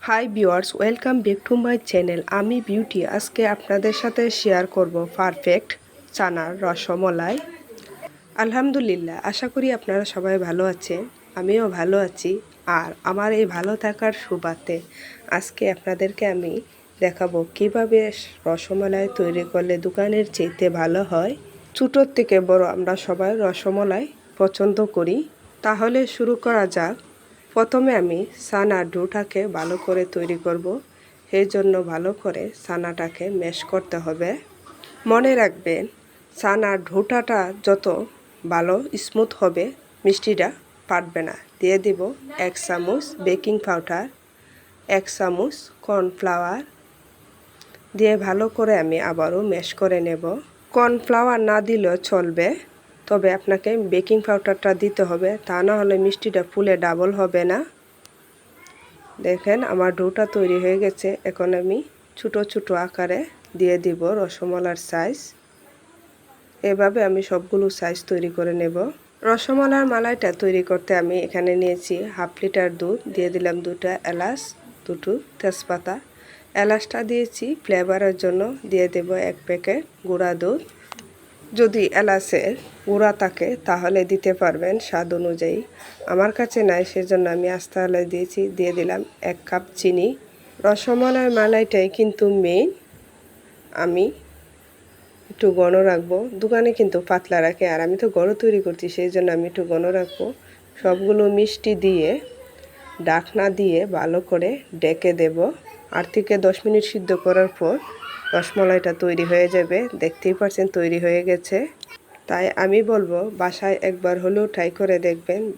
Hi viewers, welcome back to my channel. আমি beauty. আজকে আপনাদের সাথে শেয়ার করব পারফেক্ট চানার রসমলাই। আলহামদুলিল্লাহ, আশা করি আপনারা সবাই ভালো আছেন। আমিও ভালো আছি। আর আমার এই ভালো থাকার সুবাদে আজকে আপনাদেরকে আমি দেখাবো কিভাবে রসমলাই তৈরি করলে দোকানের চাইতে ভালো হয়। ছোটোর থেকে বড় আমরা সবাই রসমলাই পছন্দ করি। তাহলে শুরু করা যাক। প্রথমে আমি ছানার ডোটাকে ভালো করে তৈরি করব। সেই জন্য ভালো করে ছানাটাকে ম্যাশ করতে হবে। মনে রাখবেন, ছানার ডোটাটা যত ভালো স্মুথ হবে, মিষ্টিটা পারবে না। দিয়ে দিব 1 চামচ বেকিং পাউডার, 1 চামচ কর্নফ্লাওয়ার দিয়ে ভালো করে আমি আবারও ম্যাশ করে নেব। কর্নফ্লাওয়ার না দিলেও চলবে, তবে আপনাকে বেকিং পাউডারটা দিতে হবে, তা না হলে মিষ্টিটা ফুলে ডাবল হবে না। দেখেন আমার ডোটা তৈরি হয়ে গেছে। এখন আমি ছোটো ছোটো আকারে দিয়ে দিব রসমলাইর সাইজ। এভাবে আমি সবগুলো সাইজ তৈরি করে নেব। রসমলাইর মালাইটা তৈরি করতে আমি এখানে নিয়েছি 1/2 লিটার দুধ, দিয়ে দিলাম 2টা এলাচ, 2টো তেজপাতা। এলাচটা দিয়েছি ফ্লেভারের জন্য। দিয়ে দেব 1 প্যাকেট গুঁড়া দুধ। যদি এলাচের গুঁড়া থাকে তাহলে দিতে পারবেন স্বাদ অনুযায়ী। আমার কাছে নাই, সেজন্য আমি আস্তা এলাচ দিয়েছি। দিয়ে দিলাম 1 কাপ চিনি। রসমলাইয়ের মালাইটাই কিন্তু মেইন। আমি একটু ঘন রাখবো। দোকানে কিন্তু পাতলা রাখে, আর আমি তো ঘন তৈরি করছি, সেই জন্য আমি একটু ঘন রাখবো। সবগুলো মিষ্টি দিয়ে ঢাকনা দিয়ে ভালো করে ঢেকে দেব। 8 থেকে 10 মিনিট সিদ্ধ করার পর রসমলাইটা তৈরি হয়ে যাবে। দেখতেই পাচ্ছেন তৈরি হয়ে গেছে। তাই আমি বলবো বাসায় একবার হলেও ট্রাই করে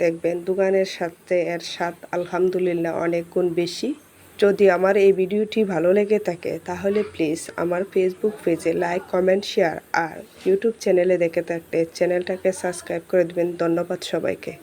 দেখবেন দোকানের সাথে এর স্বাদ আলহামদুলিল্লাহ অনেক গুণ বেশি। যদি আমার এই ভিডিওটি ভালো লেগে থাকে তাহলে প্লিজ আমার ফেসবুক পেজে লাইক, কমেন্ট, শেয়ার, আর ইউটিউব চ্যানেলে দেখে থাকলে চ্যানেলটাকে সাবস্ক্রাইব করে দেবেন। ধন্যবাদ সবাইকে।